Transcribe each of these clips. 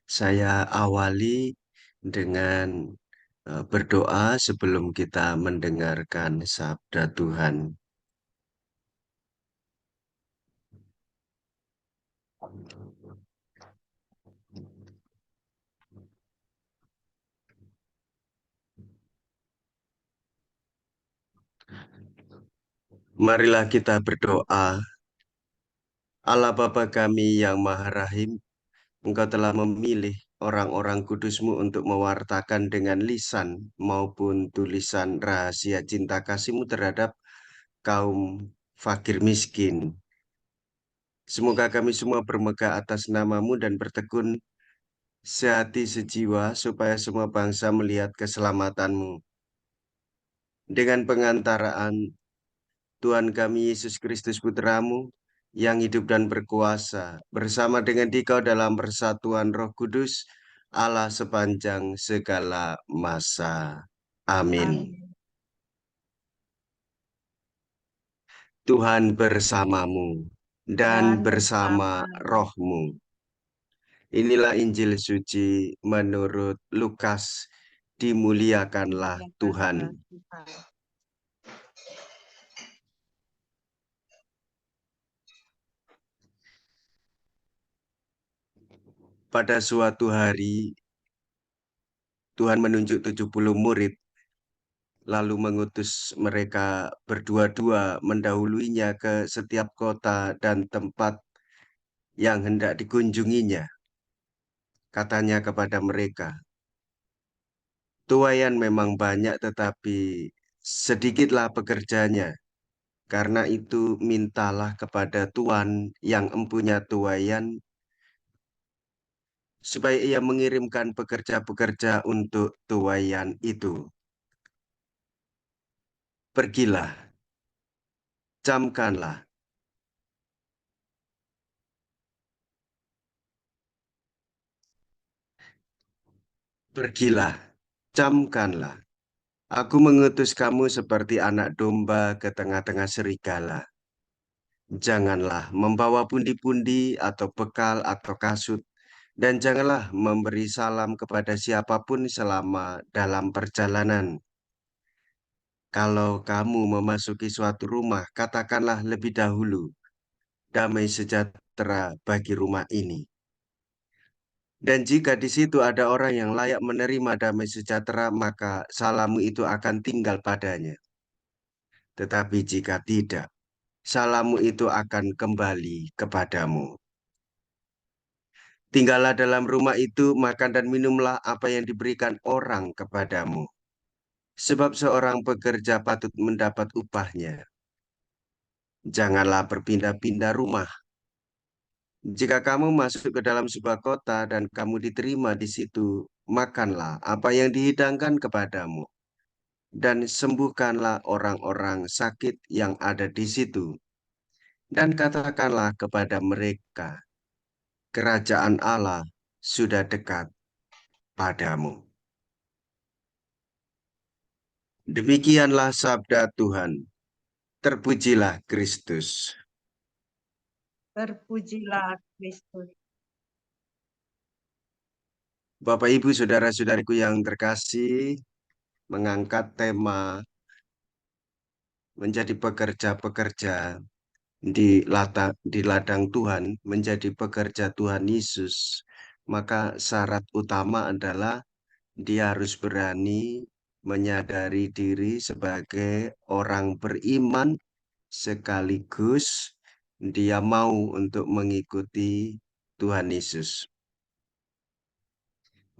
Saya awali dengan berdoa sebelum kita mendengarkan sabda Tuhan. Marilah kita berdoa. Allah Bapa kami yang Maha Rahim, Engkau telah memilih orang-orang kudus-Mu untuk mewartakan dengan lisan maupun tulisan rahasia cinta kasih-Mu terhadap kaum fakir miskin. Semoga kami semua bermegah atas nama-Mu dan bertekun sehati sejiwa supaya semua bangsa melihat keselamatan-Mu. Dengan pengantaraan Tuhan kami Yesus Kristus Putra-Mu, yang hidup dan berkuasa bersama dengan Dikau dalam persatuan Roh Kudus, Allah sepanjang segala masa. Amin. Amin. Tuhan bersamamu dan Dan bersama bersamamu. rohmu. Inilah Injil suci menurut Lukas. Dimuliakanlah Tuhan. Dimuliakanlah Tuhan. Pada suatu hari, Tuhan menunjuk 70 murid, lalu mengutus mereka berdua-dua mendahuluinya ke setiap kota dan tempat yang hendak dikunjunginya. Katanya kepada mereka, tuaian memang banyak tetapi sedikitlah pekerjanya. Karena itu mintalah kepada Tuhan yang empunya tuaian supaya ia mengirimkan pekerja-pekerja untuk tuaian itu. Pergilah, camkanlah, pergilah, camkanlah. Aku mengutus kamu seperti anak domba ke tengah-tengah serigala. Janganlah membawa pundi-pundi atau bekal atau kasut, dan janganlah memberi salam kepada siapapun selama dalam perjalanan. Kalau kamu memasuki suatu rumah, katakanlah lebih dahulu, damai sejahtera bagi rumah ini. Dan jika di situ ada orang yang layak menerima damai sejahtera, maka salammu itu akan tinggal padanya. Tetapi jika tidak, salammu itu akan kembali kepadamu. Tinggallah dalam rumah itu, makan dan minumlah apa yang diberikan orang kepadamu. Sebab seorang pekerja patut mendapat upahnya. Janganlah berpindah-pindah rumah. Jika kamu masuk ke dalam sebuah kota dan kamu diterima di situ, makanlah apa yang dihidangkan kepadamu, dan sembuhkanlah orang-orang sakit yang ada di situ. Dan katakanlah kepada mereka, kerajaan Allah sudah dekat padamu. Demikianlah sabda Tuhan. Terpujilah Kristus. Terpujilah Kristus. Bapak, Ibu, saudara-saudariku yang terkasih, mengangkat tema menjadi pekerja-pekerja di ladang Tuhan, menjadi pekerja Tuhan Yesus. Maka syarat utama adalah dia harus berani menyadari diri sebagai orang beriman, sekaligus dia mau untuk mengikuti Tuhan Yesus.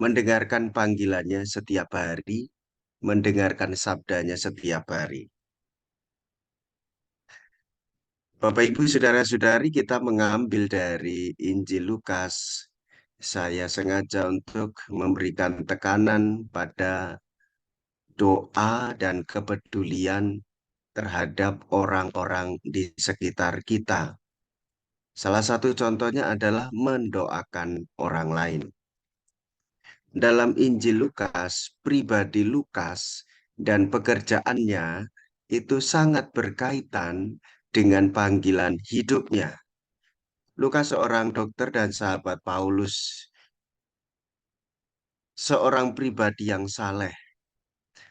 Mendengarkan panggilannya setiap hari, mendengarkan sabdanya setiap hari. Bapak, Ibu, saudara-saudari, kita mengambil dari Injil Lukas. Saya sengaja untuk memberikan tekanan pada doa dan kepedulian terhadap orang-orang di sekitar kita. Salah satu contohnya adalah mendoakan orang lain. Dalam Injil Lukas, pribadi Lukas dan pekerjaannya itu sangat berkaitan dengan panggilan hidupnya. Lukas seorang dokter dan sahabat Paulus. seorang pribadi yang saleh.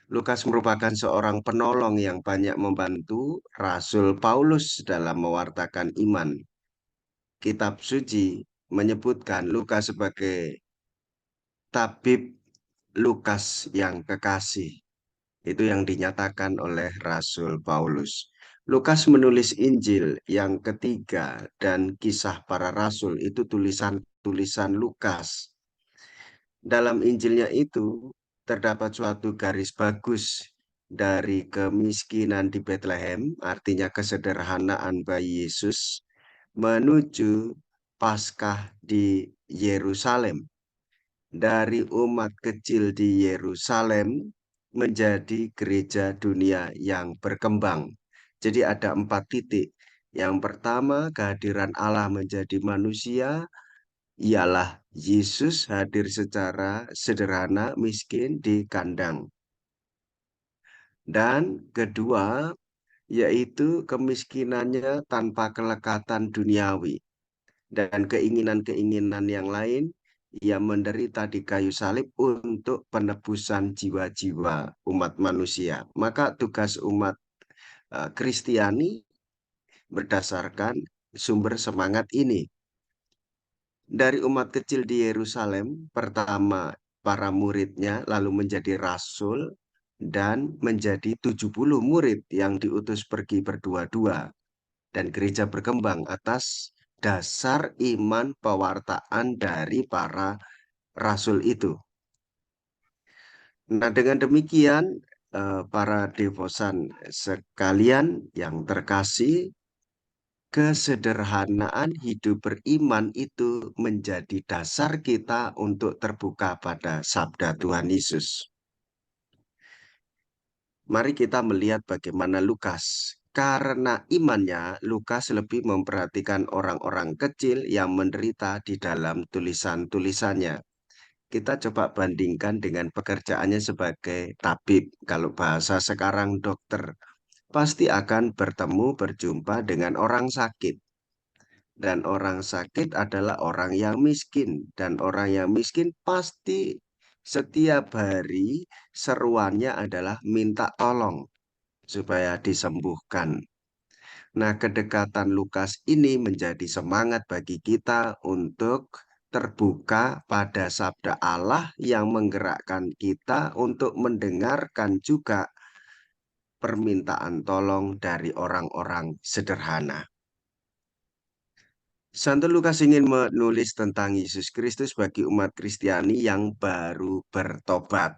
Lukas merupakan seorang penolong yang banyak membantu Rasul Paulus dalam mewartakan iman. Kitab suci menyebutkan Lukas sebagai tabib Lukas yang kekasih. Itu yang dinyatakan oleh Rasul Paulus. Lukas menulis Injil yang ketiga dan kisah para rasul itu tulisan-tulisan Lukas. Dalam Injilnya itu terdapat suatu garis bagus dari kemiskinan di Bethlehem, artinya kesederhanaan bayi Yesus, menuju Paskah di Yerusalem. Dari umat kecil di Yerusalem menjadi gereja dunia yang berkembang. Jadi ada 4 titik. Yang pertama, kehadiran Allah menjadi manusia, ialah Yesus hadir secara sederhana, miskin di kandang. Dan kedua, yaitu kemiskinannya tanpa kelekatan duniawi dan keinginan-keinginan yang lain, ia menderita di kayu salib untuk penebusan jiwa-jiwa umat manusia. Maka tugas umat Kristiani berdasarkan sumber semangat ini. Dari umat kecil di Yerusalem, pertama para muridnya lalu menjadi rasul dan menjadi 70 murid yang diutus pergi berdua-dua. Dan gereja berkembang atas dasar iman pewartaan dari para rasul itu. Nah, dengan demikian, para devosan sekalian yang terkasih, kesederhanaan hidup beriman itu menjadi dasar kita untuk terbuka pada sabda Tuhan Yesus. Mari kita melihat bagaimana Lukas. Karena imannya, Lukas lebih memperhatikan orang-orang kecil yang menderita di dalam tulisan-tulisannya. Kita coba bandingkan dengan pekerjaannya sebagai tabib. Kalau bahasa sekarang dokter, pasti akan berjumpa dengan orang sakit. Dan orang sakit adalah orang yang miskin. Dan orang yang miskin pasti setiap hari seruannya adalah minta tolong supaya disembuhkan. Nah, kedekatan Lukas ini menjadi semangat bagi kita untuk terbuka pada sabda Allah yang menggerakkan kita untuk mendengarkan juga permintaan tolong dari orang-orang sederhana. Santo Lukas ingin menulis tentang Yesus Kristus bagi umat Kristiani yang baru bertobat.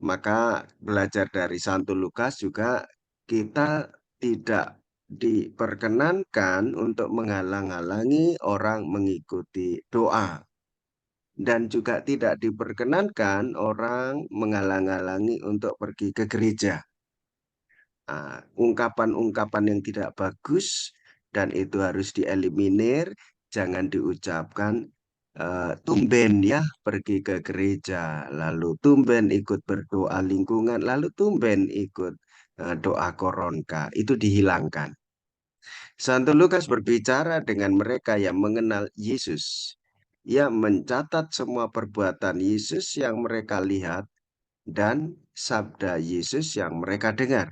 Maka belajar dari Santo Lukas juga kita tidak diperkenankan untuk menghalang-halangi orang mengikuti doa. Dan juga tidak diperkenankan orang menghalang-halangi untuk pergi ke gereja. Ungkapan-ungkapan yang tidak bagus dan itu harus dieliminir, jangan diucapkan tumben ya pergi ke gereja, lalu tumben ikut berdoa lingkungan, lalu tumben ikut doa koronka, itu dihilangkan. Santo Lukas berbicara dengan mereka yang mengenal Yesus. Ia mencatat semua perbuatan Yesus yang mereka lihat dan sabda Yesus yang mereka dengar.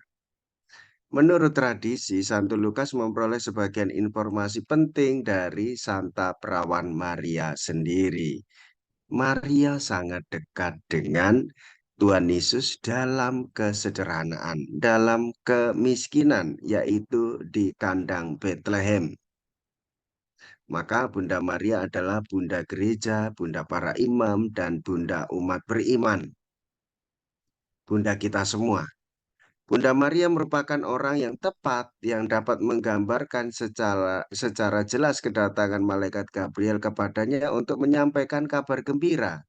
Menurut tradisi, Santo Lukas memperoleh sebagian informasi penting dari Santa Perawan Maria sendiri. Maria sangat dekat dengan Tuhan Yesus dalam kesederhanaan, dalam kemiskinan, yaitu di kandang Bethlehem. Maka Bunda Maria adalah Bunda Gereja, Bunda para imam, dan Bunda umat beriman. Bunda kita semua. Bunda Maria merupakan orang yang tepat yang dapat menggambarkan secara jelas kedatangan malaikat Gabriel kepadanya untuk menyampaikan kabar gembira.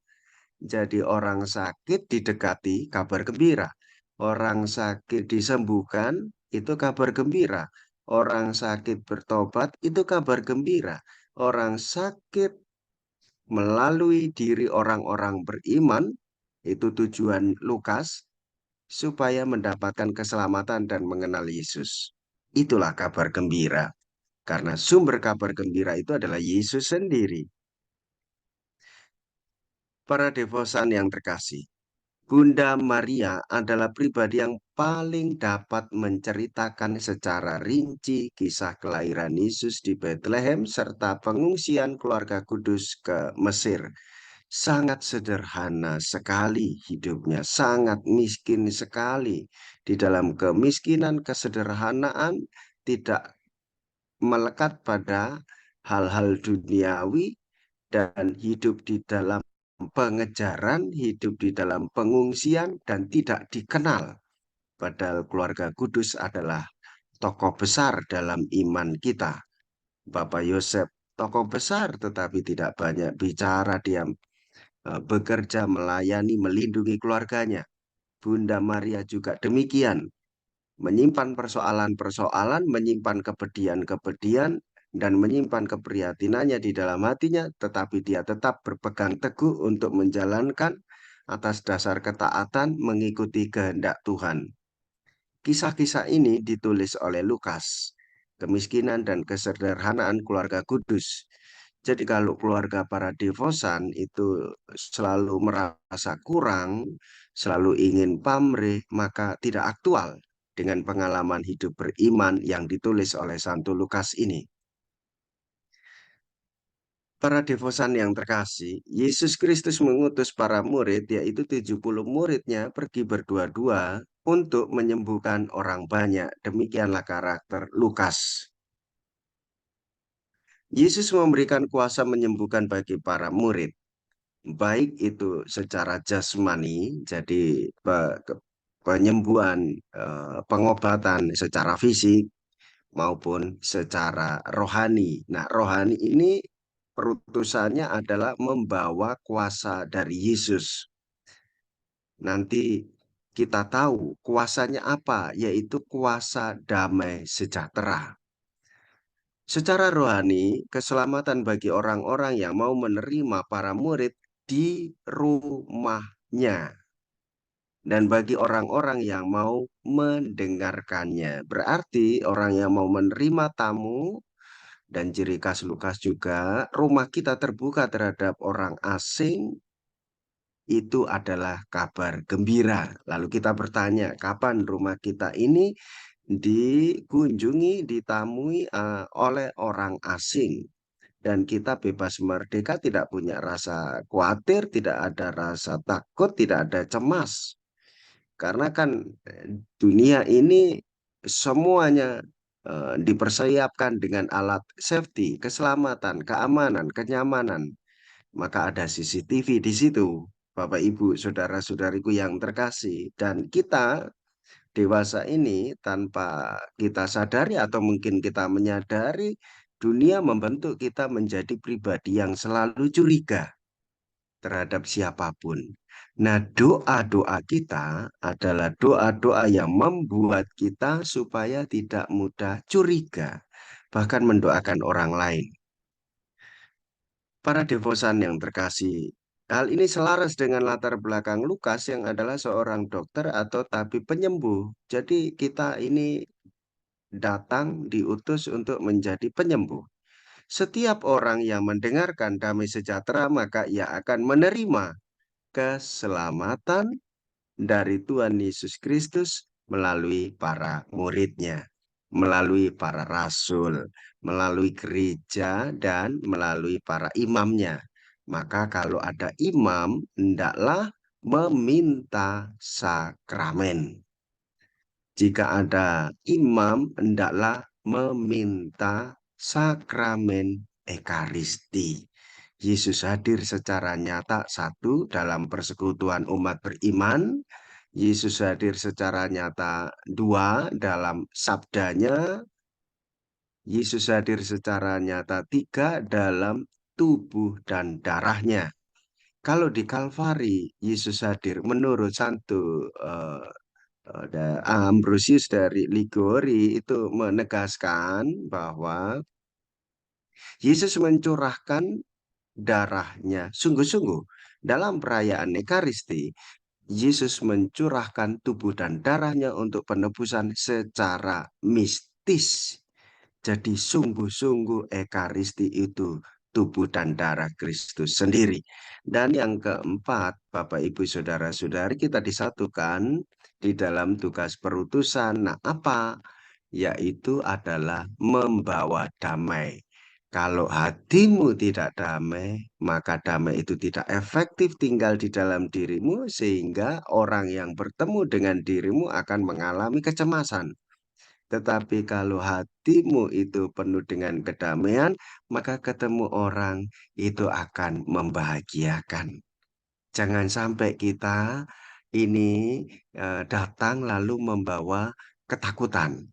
Jadi orang sakit didekati, kabar gembira. Orang sakit disembuhkan, itu kabar gembira. Orang sakit bertobat, itu kabar gembira. Orang sakit melalui diri orang-orang beriman, itu tujuan Lukas, supaya mendapatkan keselamatan dan mengenal Yesus. Itulah kabar gembira. Karena sumber kabar gembira itu adalah Yesus sendiri. Para devosan yang terkasih, Bunda Maria adalah pribadi yang paling dapat menceritakan secara rinci kisah kelahiran Yesus di Bethlehem serta pengungsian keluarga Kudus ke Mesir. Sangat sederhana sekali hidupnya, sangat miskin sekali. Di dalam kemiskinan, kesederhanaan, tidak melekat pada hal-hal duniawi, dan hidup di dalam pengejaran, hidup di dalam pengungsian, dan tidak dikenal. Padahal keluarga Kudus adalah tokoh besar dalam iman kita. Bapak Yosef, tokoh besar tetapi tidak banyak bicara, dia bekerja, melayani, melindungi keluarganya. Bunda Maria juga demikian, menyimpan persoalan-persoalan, menyimpan kepedihan-kepedihan, dan menyimpan keprihatinannya di dalam hatinya, tetapi dia tetap berpegang teguh untuk menjalankan atas dasar ketaatan mengikuti kehendak Tuhan. Kisah-kisah ini ditulis oleh Lukas, kemiskinan dan kesederhanaan keluarga Kudus. Jadi kalau keluarga para devosan itu selalu merasa kurang, selalu ingin pamrih, maka tidak aktual dengan pengalaman hidup beriman yang ditulis oleh Santo Lukas ini. Para devosan yang terkasih, Yesus Kristus mengutus para murid, yaitu 70 muridnya, pergi berdua-dua untuk menyembuhkan orang banyak. Demikianlah karakter Lukas. Yesus memberikan kuasa menyembuhkan bagi para murid, baik itu secara jasmani, jadi penyembuhan, pengobatan secara fisik, maupun secara rohani. Nah, rohani ini perutusannya adalah membawa kuasa dari Yesus. Nanti kita tahu kuasanya apa, yaitu kuasa damai sejahtera. Secara rohani, keselamatan bagi orang-orang yang mau menerima para murid di rumahnya, dan bagi orang-orang yang mau mendengarkannya. Berarti orang yang mau menerima tamu, dan ciri khas Lukas juga, rumah kita terbuka terhadap orang asing, itu adalah kabar gembira. Lalu kita bertanya, kapan rumah kita ini dikunjungi, ditamui oleh orang asing? Dan kita bebas merdeka, tidak punya rasa khawatir, tidak ada rasa takut, tidak ada cemas. Karena kan dunia ini semuanya dipersiapkan dengan alat safety, keselamatan, keamanan, kenyamanan. Maka ada CCTV di situ, Bapak Ibu, saudara-saudariku yang terkasih. Dan kita dewasa ini tanpa kita sadari atau mungkin kita menyadari, dunia membentuk kita menjadi pribadi yang selalu curiga terhadap siapapun. Nah, doa-doa kita adalah doa-doa yang membuat kita supaya tidak mudah curiga, bahkan mendoakan orang lain. Para devosan yang terkasih, hal ini selaras dengan latar belakang Lukas yang adalah seorang dokter atau tabib penyembuh. Jadi kita ini datang diutus untuk menjadi penyembuh. Setiap orang yang mendengarkan damai sejahtera, maka ia akan menerima keselamatan dari Tuhan Yesus Kristus melalui para muridnya, melalui para rasul, melalui gereja, dan melalui para imamnya. Maka kalau ada imam, hendaklah meminta sakramen. Jika ada imam, hendaklah meminta sakramen Ekaristi. Yesus hadir secara nyata, satu, dalam persekutuan umat beriman. Yesus hadir secara nyata, dua, dalam sabdanya. Yesus hadir secara nyata, tiga, dalam tubuh dan darahnya. Kalau di Kalvari, Yesus hadir menurut Santo Ambrosius dari Ligori itu menegaskan bahwa Yesus mencurahkan darahnya sungguh-sungguh dalam perayaan Ekaristi. Yesus mencurahkan tubuh dan darahnya untuk penebusan secara mistis. Jadi sungguh-sungguh Ekaristi itu tubuh dan darah Kristus sendiri. Dan yang keempat, Bapak Ibu Saudara-saudari, kita disatukan di dalam tugas perutusan. Nah, apa? Yaitu adalah membawa damai. Kalau hatimu tidak damai, maka damai itu tidak efektif tinggal di dalam dirimu, sehingga orang yang bertemu dengan dirimu akan mengalami kecemasan. Tetapi kalau hatimu itu penuh dengan kedamaian, maka ketemu orang itu akan membahagiakan. Jangan sampai kita ini datang lalu membawa ketakutan.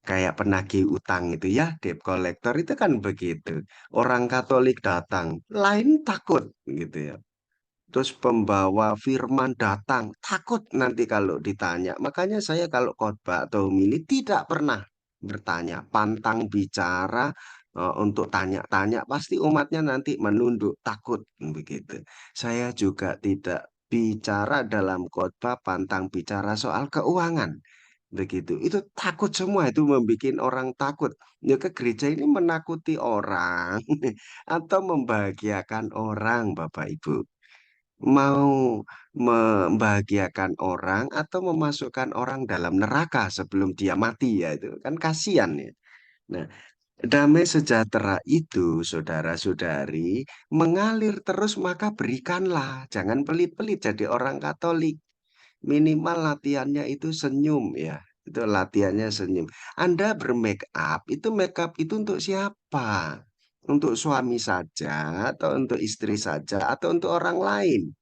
Kayak penagih utang itu ya, debt collector itu kan begitu. Orang Katolik datang, lain takut gitu ya. Terus pembawa firman datang, takut nanti kalau ditanya. Makanya saya kalau khotbah atau homili tidak pernah bertanya, pantang bicara untuk tanya-tanya. Pasti umatnya nanti menunduk, takut begitu. Saya juga tidak bicara dalam khotbah pantang bicara soal keuangan. Begitu. Itu takut semua, itu membuat orang takut. Ya ke gereja ini menakuti orang atau membahagiakan orang, Bapak Ibu. Mau membahagiakan orang atau memasukkan orang dalam neraka sebelum dia mati ya itu kan kasihan ya. Nah, damai sejahtera itu saudara-saudari mengalir terus maka berikanlah. Jangan pelit-pelit jadi orang Katolik. Minimal latihannya itu senyum ya. Itu latihannya senyum. Anda bermake up, itu make up itu untuk siapa? Untuk suami saja atau untuk istri saja atau untuk orang lain?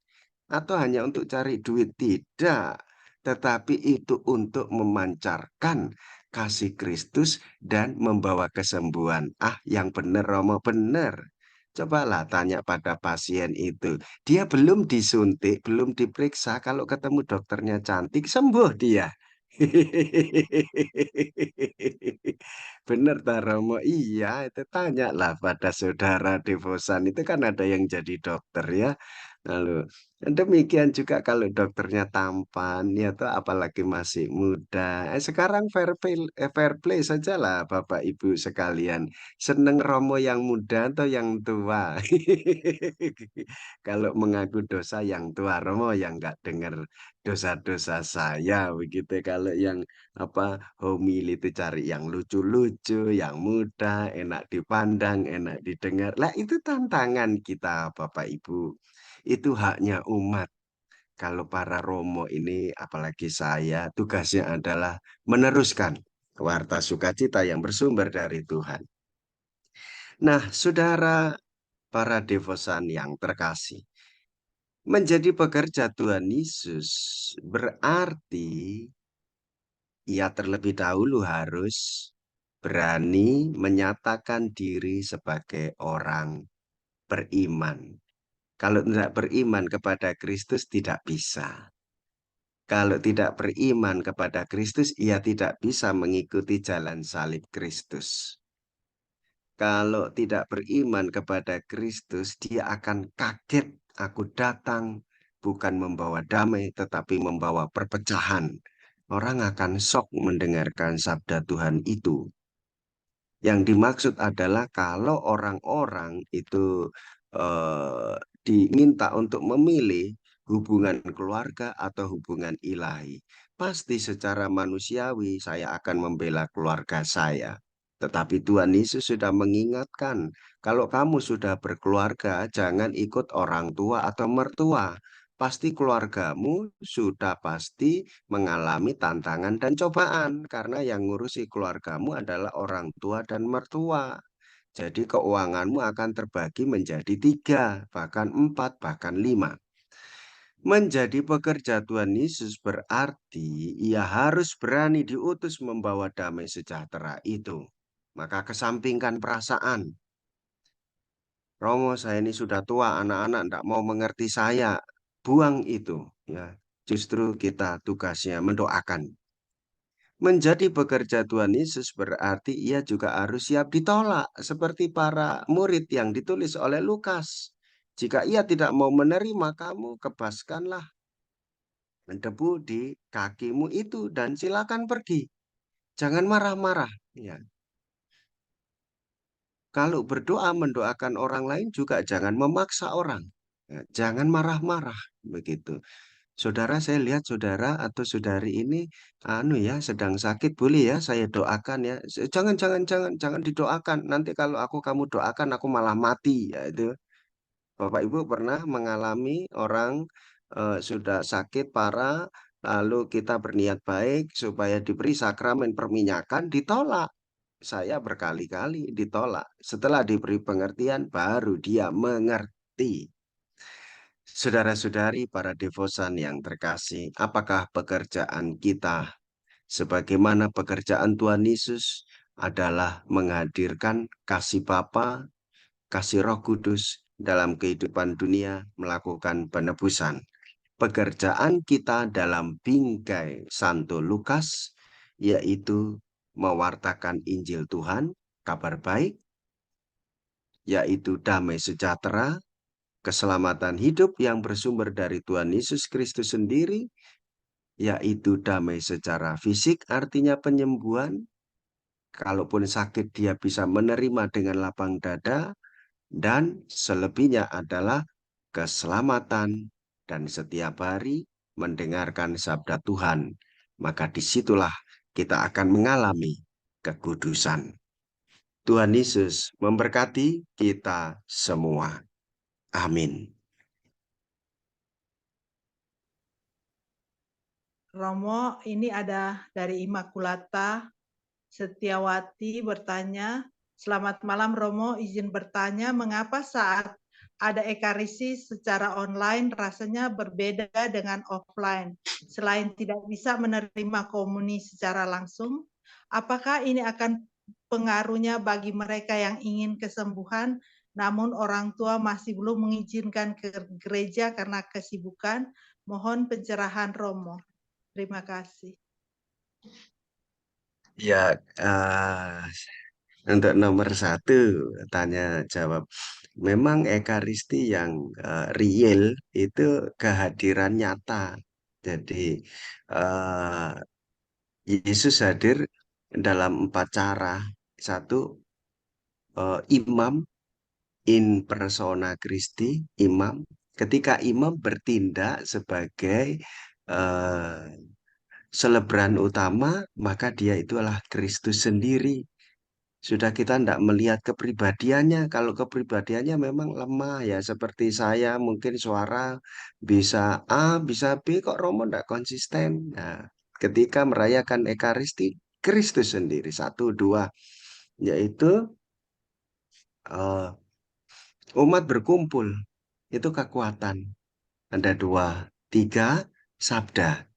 Atau hanya untuk cari duit? Tidak, tetapi itu untuk memancarkan kasih Kristus dan membawa kesembuhan. Ah, yang benar Romo, benar. Cobalah tanya pada pasien itu. Dia belum disuntik, belum diperiksa. Kalau ketemu dokternya cantik, sembuh dia. Bener tak Romo? Iya, itu tanyalah pada saudara devosan. Itu kan ada yang jadi dokter ya. Lalu demikian juga kalau dokternya tampan, ya toh apalagi masih muda. Sekarang fair play saja lah Bapak Ibu sekalian. Seneng Romo yang muda atau yang tua? Kalau mengaku dosa yang tua, Romo yang nggak dengar dosa-dosa saya begitu. Kalau yang apa homili itu cari yang lucu-lucu, yang muda, enak dipandang, enak didengar. Lah itu tantangan kita Bapak Ibu. Itu haknya umat. Kalau para romo ini, apalagi saya, tugasnya adalah meneruskan warta sukacita yang bersumber dari Tuhan. Nah, saudara para devosan yang terkasih, menjadi pekerja Tuhan Yesus berarti ia terlebih dahulu harus berani menyatakan diri sebagai orang beriman. Kalau tidak beriman kepada Kristus tidak bisa. Kalau tidak beriman kepada Kristus, ia tidak bisa mengikuti jalan salib Kristus. Kalau tidak beriman kepada Kristus, dia akan kaget. Aku datang bukan membawa damai, tetapi membawa perpecahan. Orang akan shock mendengarkan sabda Tuhan itu. Yang dimaksud adalah kalau orang-orang itu diminta untuk memilih hubungan keluarga atau hubungan ilahi, pasti secara manusiawi saya akan membela keluarga saya. Tetapi Tuhan Yesus sudah mengingatkan, kalau kamu sudah berkeluarga, jangan ikut orang tua atau mertua. Pasti keluargamu sudah pasti mengalami tantangan dan cobaan karena yang ngurusi keluargamu adalah orang tua dan mertua. Jadi keuanganmu akan terbagi menjadi tiga, bahkan empat, bahkan lima. Menjadi pekerja Tuhan Yesus berarti ia harus berani diutus membawa damai sejahtera itu. Maka kesampingkan perasaan. Romo, saya ini sudah tua, anak-anak tidak mau mengerti saya. Buang itu. Ya, justru kita tugasnya mendoakan. Menjadi pekerja Tuhan Yesus berarti ia juga harus siap ditolak, seperti para murid yang ditulis oleh Lukas. Jika ia tidak mau menerima kamu, kebaskanlah debu di kakimu itu dan silakan pergi. Jangan marah-marah. Ya. kalau berdoa mendoakan orang lain juga jangan memaksa orang. Ya, jangan marah-marah begitu. Saudara, saya lihat saudara atau saudari ini anu ya sedang sakit, boleh ya saya doakan ya. Jangan jangan jangan jangan didoakan. Nanti kalau kamu doakan aku malah mati ya itu. Bapak Ibu pernah mengalami orang sudah sakit parah, lalu kita berniat baik supaya diberi sakramen perminyakan, ditolak. Saya berkali-kali ditolak. Setelah diberi pengertian, baru dia mengerti. Saudara-saudari para devosan yang terkasih, apakah pekerjaan kita sebagaimana pekerjaan Tuhan Yesus adalah menghadirkan kasih Bapa, kasih Roh Kudus dalam kehidupan dunia, melakukan penebusan. Pekerjaan kita dalam bingkai Santo Lukas, yaitu mewartakan Injil Tuhan, kabar baik, yaitu damai sejahtera, keselamatan hidup yang bersumber dari Tuhan Yesus Kristus sendiri, yaitu damai secara fisik, artinya penyembuhan. Kalaupun sakit, dia bisa menerima dengan lapang dada, dan selebihnya adalah keselamatan dan setiap hari mendengarkan sabda Tuhan. Maka disitulah kita akan mengalami kekudusan. Tuhan Yesus memberkati kita semua. Amin. Romo, ini ada dari Imakulata Setiawati bertanya, selamat malam Romo, izin bertanya mengapa saat ada ekaristi secara online rasanya berbeda dengan offline? Selain tidak bisa menerima komuni secara langsung, apakah ini akan pengaruhnya bagi mereka yang ingin kesembuhan, namun orang tua masih belum mengizinkan ke gereja karena kesibukan? Mohon pencerahan Romo. Terima kasih. Ya, untuk nomor satu, tanya jawab. Memang Ekaristi yang real itu kehadiran nyata. Jadi eh, Yesus hadir dalam empat cara. Satu, imam in persona Christi, imam. Ketika imam bertindak sebagai eh, selebran utama, maka dia itulah Kristus sendiri. Sudah kita tidak melihat kepribadiannya. Kalau kepribadiannya memang lemah ya, seperti saya mungkin suara bisa A, bisa B, kok Romo tidak konsisten. Nah, ketika merayakan Ekaristi, Kristus sendiri. Satu, dua, yaitu eh, umat berkumpul. Itu kekuatan. Ada dua, tiga, sabda.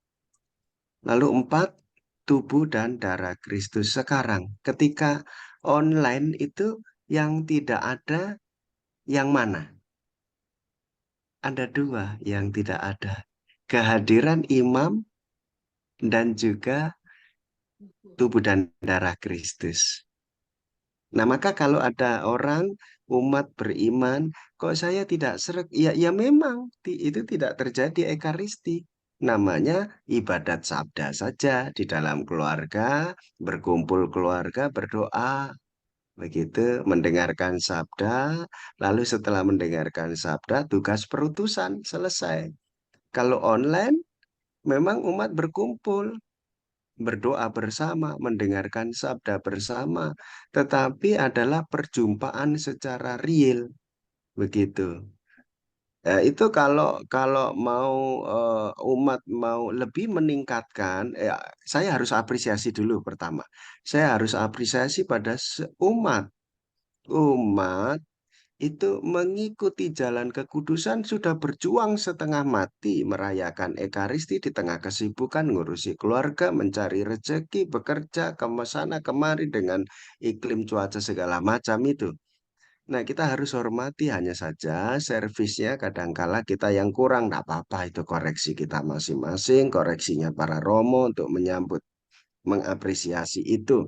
Lalu empat, tubuh dan darah Kristus. Sekarang, ketika online itu yang tidak ada, yang mana? Ada dua yang tidak ada. Kehadiran imam dan juga tubuh dan darah Kristus. Nah, maka kalau ada orang umat beriman, kok saya tidak seret? Ya, ya memang itu tidak terjadi Ekaristi. Namanya ibadat sabda saja di dalam keluarga, berkumpul keluarga, berdoa, begitu, mendengarkan sabda, lalu setelah mendengarkan sabda, tugas perutusan selesai. Kalau online, memang umat berkumpul, berdoa bersama, mendengarkan sabda bersama, tetapi adalah perjumpaan secara real, begitu. Itu kalau kalau mau umat mau lebih meningkatkan, ya, saya harus apresiasi dulu pertama. Saya harus apresiasi pada umat. Umat itu mengikuti jalan kekudusan sudah berjuang setengah mati merayakan Ekaristi di tengah kesibukan ngurusi keluarga, mencari rezeki, bekerja ke sana kemari dengan iklim cuaca segala macam itu. Nah, kita harus hormati hanya saja servisnya kadangkala kita yang kurang, tidak apa-apa itu koreksi kita masing-masing, koreksinya para romo untuk menyambut, mengapresiasi itu.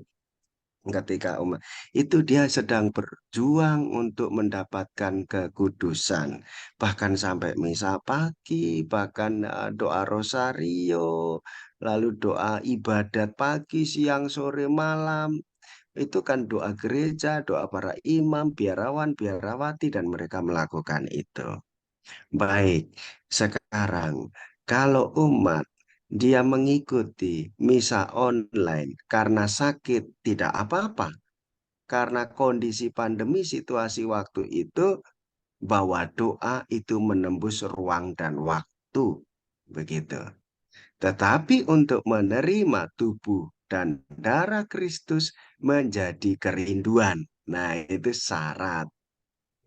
Ketika umat itu dia sedang berjuang untuk mendapatkan kekudusan, bahkan sampai misa pagi, bahkan doa rosario, lalu doa ibadat pagi, siang, sore, malam, Itu kan doa gereja, doa para imam, biarawan, biarawati, dan mereka melakukan itu. Baik, sekarang kalau umat dia mengikuti misa online karena sakit tidak apa-apa. Karena kondisi pandemi situasi waktu itu bahwa doa itu menembus ruang dan waktu. Begitu. Tetapi untuk menerima tubuh dan darah Kristus menjadi kerinduan. Nah, itu syarat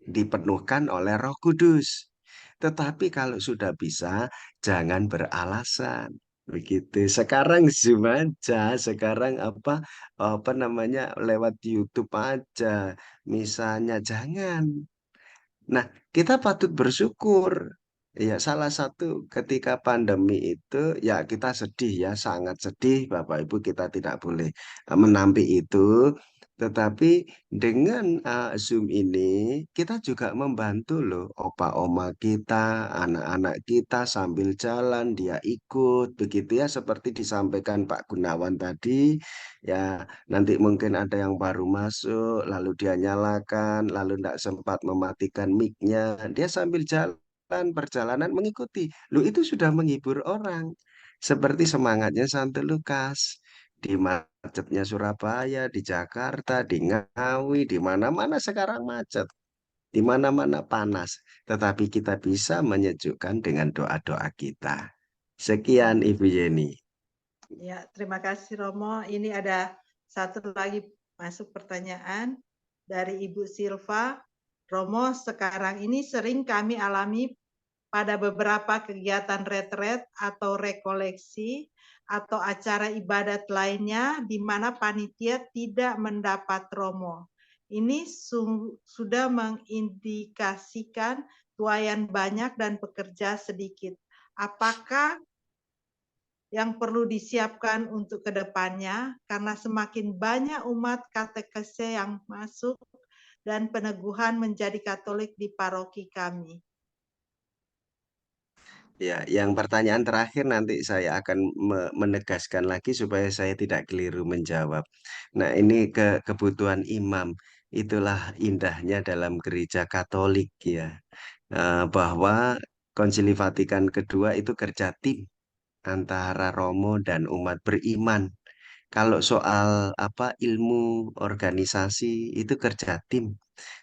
dipenuhkan oleh Roh Kudus. Tetapi kalau sudah bisa, jangan beralasan. Begitu. Sekarang Zoom aja, sekarang apa namanya lewat YouTube aja. Misalnya jangan. Nah, kita patut bersyukur. Ya, salah satu ketika pandemi itu, ya kita sedih ya, sangat sedih Bapak Ibu, kita tidak boleh menampik itu. Tetapi dengan Zoom ini, kita juga membantu loh, opa oma kita, anak-anak kita sambil jalan, dia ikut, begitu ya, seperti disampaikan Pak Gunawan tadi, ya nanti mungkin ada yang baru masuk, lalu dia nyalakan, lalu tidak sempat mematikan mic-nya. Dia sambil jalan, perjalanan mengikuti. Lu itu sudah menghibur orang. Seperti semangatnya Santo Lukas. Di macetnya Surabaya, di Jakarta, di Ngawi, di mana-mana sekarang macet. Di mana-mana panas. Tetapi kita bisa menyejukkan dengan doa-doa kita. Sekian Ibu Yeni. Ya, terima kasih Romo. Ini ada satu lagi masuk pertanyaan dari Ibu Silva. Romo, sekarang ini sering kami alami pada beberapa kegiatan retret atau rekoleksi atau acara ibadat lainnya di mana panitia tidak mendapat romo. Ini sudah mengindikasikan tuayan banyak dan pekerja sedikit. Apakah yang perlu disiapkan untuk kedepannya? Karena semakin banyak umat katekese yang masuk dan peneguhan menjadi Katolik di paroki kami. Ya, yang pertanyaan terakhir nanti saya akan menegaskan lagi supaya saya tidak keliru menjawab. Nah, ini kebutuhan imam. Itulah indahnya dalam gereja Katolik ya. Bahwa Konsili Vatikan kedua itu kerja tim antara Romo dan umat beriman. Kalau soal ilmu organisasi itu kerja tim.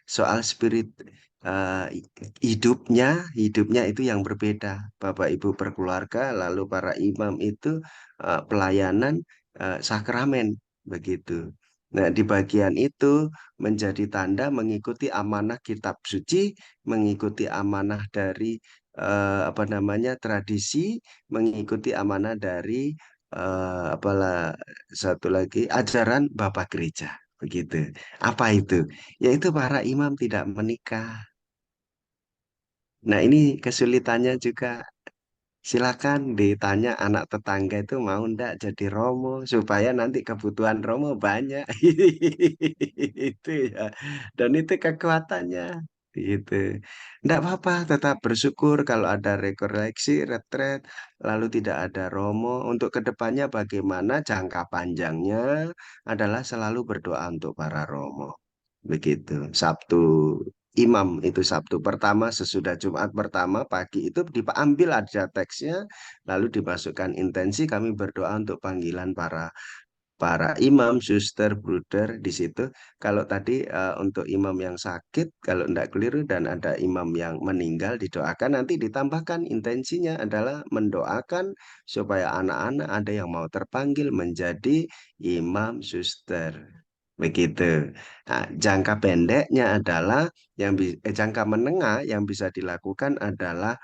Soal spirit eh, hidupnya itu yang berbeda. Bapak Ibu berkeluarga, lalu para imam itu pelayanan sakramen begitu. Nah, di bagian itu menjadi tanda mengikuti amanah kitab suci, mengikuti amanah dari apa namanya tradisi, mengikuti amanah dari apalah satu lagi ajaran Bapak Gereja begitu. Apa itu? Yaitu para imam tidak menikah. Nah, ini kesulitannya juga. Silakan ditanya anak tetangga itu mau ndak jadi romo supaya nanti kebutuhan romo banyak. Itu ya. Dan itu kekuatannya. Gitu. Ndak apa-apa, tetap bersyukur kalau ada rekoleksi, retret, lalu tidak ada romo. Untuk kedepannya bagaimana jangka panjangnya adalah selalu berdoa untuk para romo. Begitu. Sabtu imam itu Sabtu pertama sesudah Jumat pertama pagi itu diambil ada teksnya lalu dimasukkan intensi kami berdoa untuk panggilan para para imam, suster, bruder di situ. Kalau tadi untuk imam yang sakit kalau tidak keliru dan ada imam yang meninggal didoakan nanti ditambahkan intensinya adalah mendoakan supaya anak-anak ada yang mau terpanggil menjadi imam, suster. Begitu. Nah, jangka pendeknya adalah jangka menengah yang bisa dilakukan adalah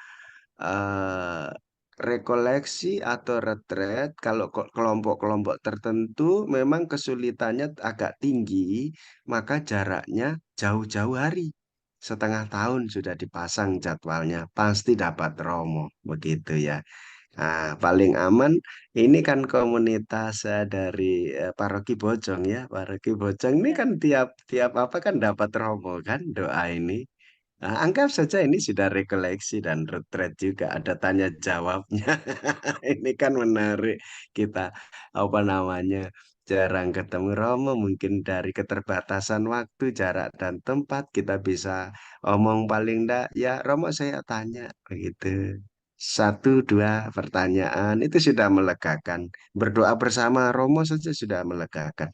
eh, rekoleksi atau retret. Kalau kelompok-kelompok tertentu memang kesulitannya agak tinggi, maka jaraknya jauh-jauh hari. Setengah tahun sudah dipasang jadwalnya, pasti dapat romo, begitu ya. Nah, paling aman ini kan komunitas dari Paroki Bojong ya. Paroki Bojong ini Ya. kan tiap tiap apa kan dapat romo kan doa ini. Nah, anggap saja ini sudah rekoleksi dan retret juga ada tanya jawabnya. Ini kan menarik kita apa namanya. jarang ketemu Romo, mungkin dari keterbatasan waktu, jarak, dan tempat kita bisa omong paling enggak, ya Romo saya tanya, begitu. Satu, dua pertanyaan, itu sudah melegakan. Berdoa bersama Romo saja sudah melegakan.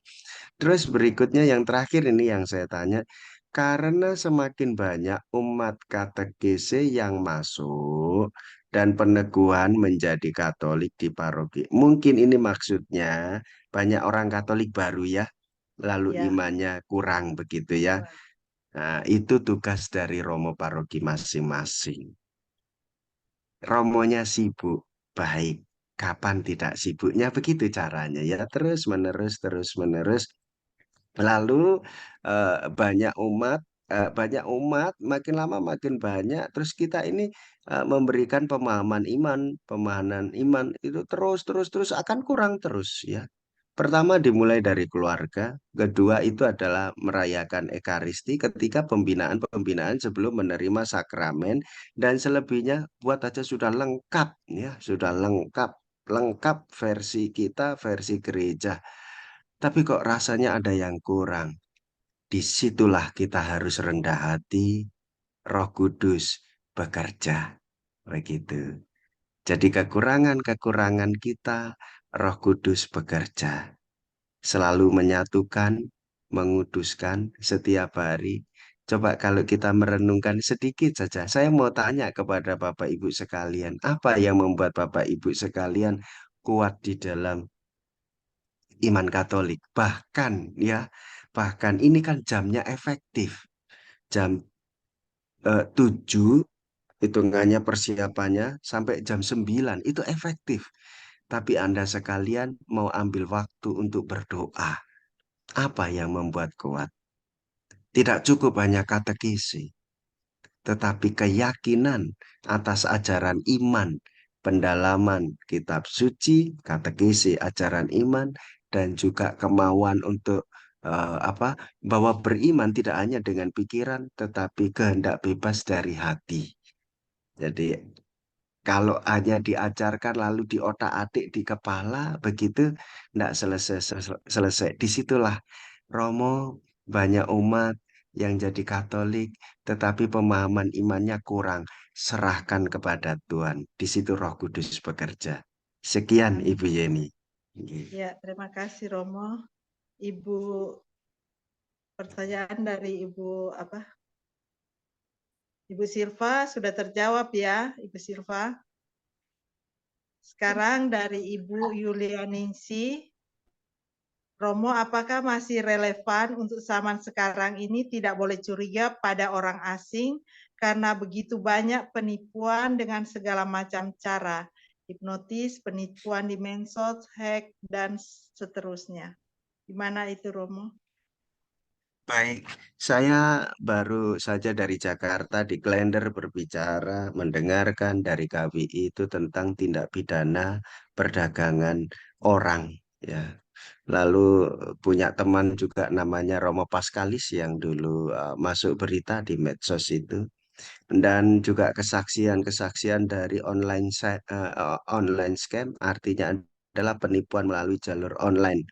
Terus berikutnya yang terakhir ini yang saya tanya, karena semakin banyak umat katekese yang masuk dan peneguhan menjadi Katolik di paroki. Mungkin ini maksudnya banyak orang Katolik baru ya, lalu Ya, imannya kurang begitu ya. kurang. Nah, itu tugas dari Romo paroki masing-masing. Romonya sibuk, baik. Kapan tidak sibuknya begitu caranya ya, terus menerus, terus menerus. Lalu banyak umat, makin lama makin banyak. Terus kita ini memberikan pemahaman iman itu terus, terus, terus akan kurang terus ya. Pertama dimulai dari keluarga, kedua itu adalah merayakan Ekaristi ketika pembinaan-pembinaan sebelum menerima sakramen, dan selebihnya buat aja sudah lengkap ya, sudah lengkap, lengkap versi kita, versi gereja. Tapi kok rasanya ada yang kurang. Disitulah kita harus rendah hati, Roh Kudus bekerja. Begitu. Jadi kekurangan-kekurangan kita, Roh Kudus bekerja. Selalu menyatukan, menguduskan setiap hari. Coba kalau kita merenungkan sedikit saja. Saya mau tanya kepada Bapak Ibu sekalian, apa yang membuat Bapak Ibu sekalian kuat di dalam iman Katolik? Bahkan ya, bahkan ini kan jamnya efektif. Jam 7 hitungannya persiapannya sampai jam 9 itu efektif. Tapi Anda sekalian mau ambil waktu untuk berdoa. Apa yang membuat kuat? Tidak cukup hanya katekisi, tetapi keyakinan atas ajaran iman, pendalaman kitab suci, katekisi, ajaran iman, dan juga kemauan untuk apa? Bahwa beriman tidak hanya dengan pikiran, tetapi kehendak bebas dari hati. Jadi kalau hanya diajarkan lalu di otak-atik di kepala begitu, tidak selesai. Disitulah Romo banyak umat yang jadi Katolik, tetapi pemahaman imannya kurang. Serahkan kepada Tuhan. Di situ Roh Kudus bekerja. Sekian Amin. Ibu Yeni. Ya, terima kasih Romo. Ibu, pertanyaan dari Ibu apa? Ibu Silva sudah terjawab ya, Ibu Silva. Sekarang dari Ibu Yulianingsi, Romo, apakah masih relevan untuk zaman sekarang ini tidak boleh curiga pada orang asing karena begitu banyak penipuan dengan segala macam cara, hipnotis, penipuan di medsos, hack, dan seterusnya. Gimana itu, Romo? Baik, saya baru saja dari Jakarta di Klender berbicara, mendengarkan dari KWI itu tentang tindak pidana perdagangan orang, ya. Lalu punya teman juga namanya Romo Paskalis yang dulu masuk berita di medsos itu, dan juga kesaksian-kesaksian dari online scam, artinya adalah penipuan melalui jalur online.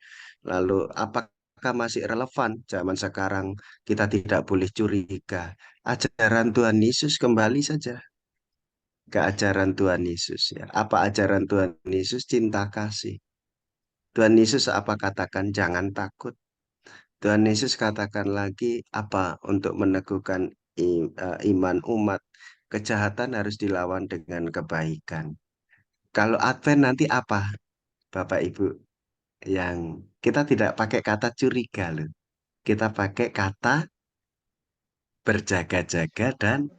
Lalu apakah masih relevan zaman sekarang? Kita tidak boleh curiga. Ajaran Tuhan Yesus kembali saja ke ajaran Tuhan Yesus ya. Apa ajaran Tuhan Yesus? Cinta kasih. Tuhan Yesus apa katakan? Jangan takut. Tuhan Yesus katakan lagi apa untuk meneguhkan iman umat. Kejahatan harus dilawan dengan kebaikan. Kalau Advent nanti apa, Bapak Ibu? Yang kita tidak pakai kata curiga loh. Kita pakai kata berjaga-jaga dan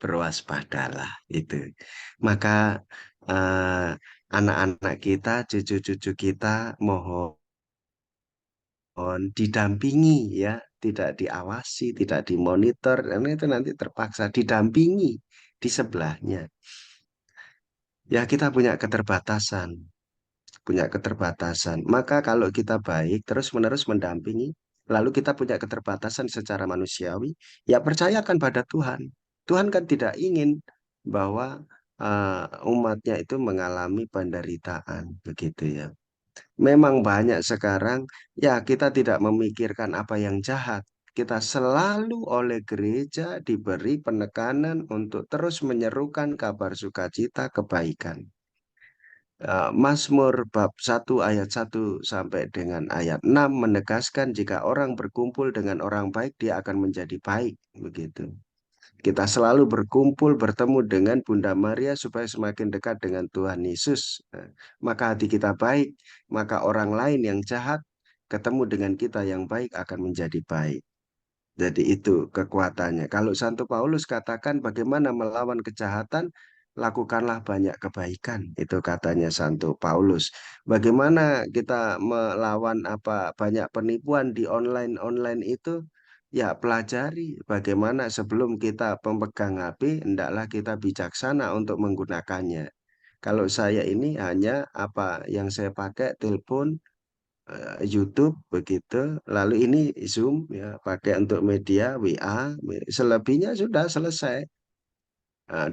berwaspadalah itu. Maka eh, anak-anak kita, cucu-cucu kita mohon didampingi ya, tidak diawasi, tidak dimonitor, karena itu nanti terpaksa didampingi di sebelahnya. Ya kita punya keterbatasan. Maka kalau kita baik terus-menerus mendampingi, lalu kita punya keterbatasan secara manusiawi, ya percayakan pada Tuhan. Tuhan kan tidak ingin bahwa umatnya itu mengalami penderitaan, begitu ya. Memang banyak sekarang, ya kita tidak memikirkan apa yang jahat. Kita selalu oleh gereja diberi penekanan untuk terus menyerukan kabar sukacita kebaikan. Mazmur bab 1 ayat 1 sampai dengan ayat 6 menegaskan jika orang berkumpul dengan orang baik, dia akan menjadi baik. Begitu. Kita selalu berkumpul bertemu dengan Bunda Maria supaya semakin dekat dengan Tuhan Yesus. Maka hati kita baik, maka orang lain yang jahat ketemu dengan kita yang baik akan menjadi baik. Jadi itu kekuatannya. Kalau Santo Paulus katakan bagaimana melawan kejahatan, lakukanlah banyak kebaikan. Itu katanya Santo Paulus. Bagaimana kita melawan apa banyak penipuan di online-online itu? Ya, pelajari bagaimana sebelum kita pemegang HP, hendaklah kita bijaksana untuk menggunakannya. Kalau saya ini hanya apa yang saya pakai telepon, YouTube begitu. Lalu ini Zoom ya pakai untuk media WA. Selebihnya sudah selesai.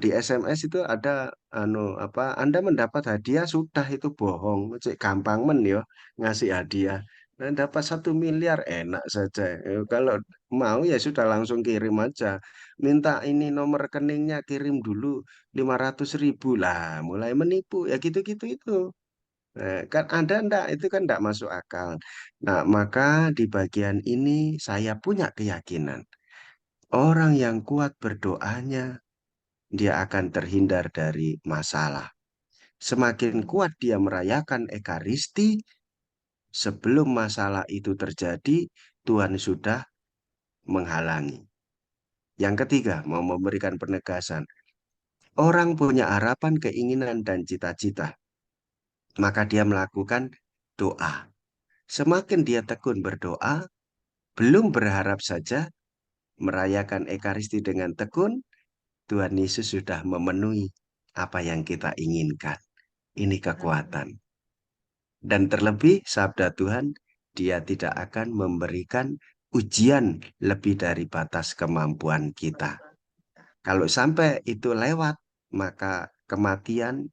Di SMS itu ada anu apa Anda mendapat hadiah sudah itu bohong. Cek gampang men yo ngasih hadiah. Dan dapat 1 miliar enak saja. Kalau mau ya sudah langsung kirim aja. Minta ini nomor rekeningnya kirim dulu 500.000 lah. Mulai menipu ya gitu-gitu itu. Kan Anda enggak, itu kan enggak masuk akal. Nah, maka di bagian ini saya punya keyakinan. Orang yang kuat berdoanya, dia akan terhindar dari masalah. Semakin kuat dia merayakan Ekaristi, sebelum masalah itu terjadi, Tuhan sudah menghalangi. Yang ketiga, mau memberikan penegasan. Orang punya harapan, keinginan, dan cita-cita. Maka dia melakukan doa. Semakin dia tekun berdoa, belum berharap saja, merayakan Ekaristi dengan tekun, Tuhan Yesus sudah memenuhi apa yang kita inginkan. Ini kekuatan. Dan terlebih sabda Tuhan, dia tidak akan memberikan ujian lebih dari batas kemampuan kita. Kalau sampai itu lewat, maka kematian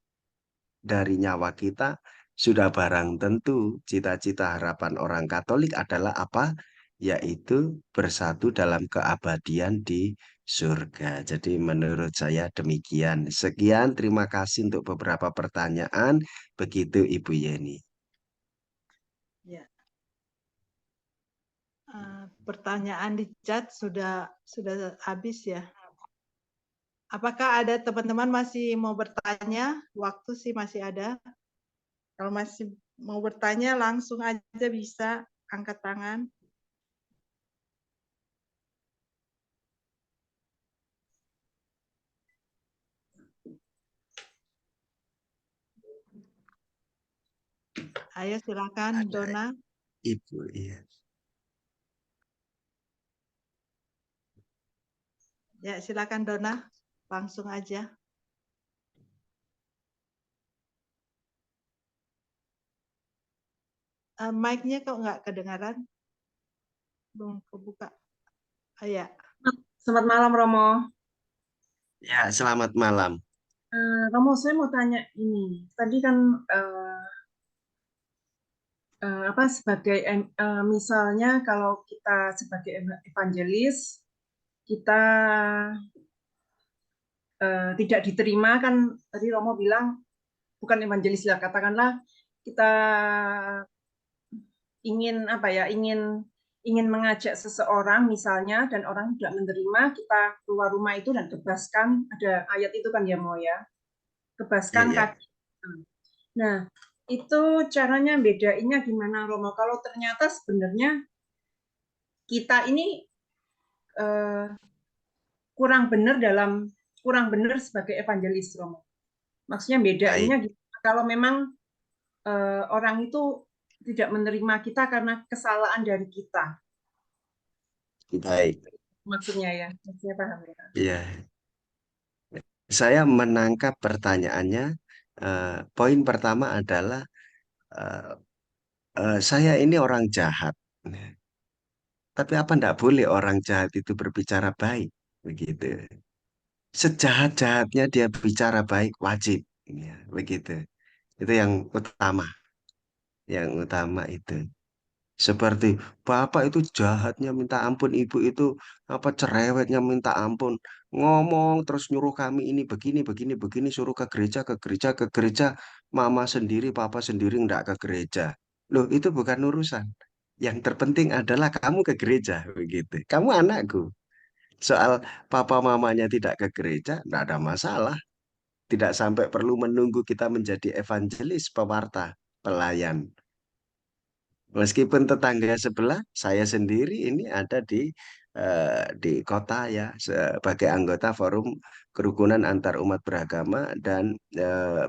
dari nyawa kita sudah barang tentu. Cita-cita harapan orang Katolik adalah apa? Yaitu bersatu dalam keabadian di surga. Jadi menurut saya demikian. Sekian, terima kasih untuk beberapa pertanyaan. Begitu Ibu Yeni. Ya. Pertanyaan di chat sudah habis ya. Apakah ada teman-teman masih mau bertanya? Waktu sih masih ada. Kalau masih mau bertanya langsung aja bisa angkat tangan. Ayo silakan Ada Dona. Ibu, iya. Ya silakan Dona. Langsung aja. Mic-nya kok nggak kedengaran? Belum kebuka. Ya. Selamat malam Romo. Ya, selamat malam. Romo, saya mau tanya ini. Tadi kan apa sebagai misalnya kalau kita sebagai evangelis kita tidak diterima kan tadi Romo bilang bukan evangelis lah katakanlah kita ingin apa ya ingin mengajak seseorang misalnya dan orang tidak menerima kita keluar rumah itu dan kebaskan ada ayat itu kan ya Mo ya Iya, kebaskan ya. kaki. Nah, itu caranya bedainnya gimana Romo? Kalau ternyata sebenarnya kita ini eh, kurang benar sebagai evangelis Romo. Maksudnya bedainnya Baik, gimana? Kalau memang orang itu tidak menerima kita karena kesalahan dari kita. baik. Maksudnya ya, saya paham ya. Iya, saya menangkap pertanyaannya. Poin pertama adalah eh, saya ini orang jahat. Tapi apa enggak boleh orang jahat itu berbicara baik? Begitu. Sejahat-jahatnya dia bicara baik, wajib. Ya, begitu. Itu yang utama. yang utama itu. Seperti bapak itu jahatnya minta ampun, ibu itu apa cerewetnya minta ampun, ngomong terus nyuruh kami ini begini begini begini, suruh ke gereja ke gereja ke gereja, mama sendiri papa sendiri nggak ke gereja. Loh itu bukan urusan. Yang terpenting adalah kamu ke gereja begitu. Kamu anakku. Soal papa mamanya tidak ke gereja, nggak ada masalah. Tidak sampai perlu menunggu kita menjadi evangelis, pewarta, pelayan. Meskipun tetangga sebelah, saya sendiri ini ada di kota ya sebagai anggota Forum Kerukunan Antar Umat Beragama dan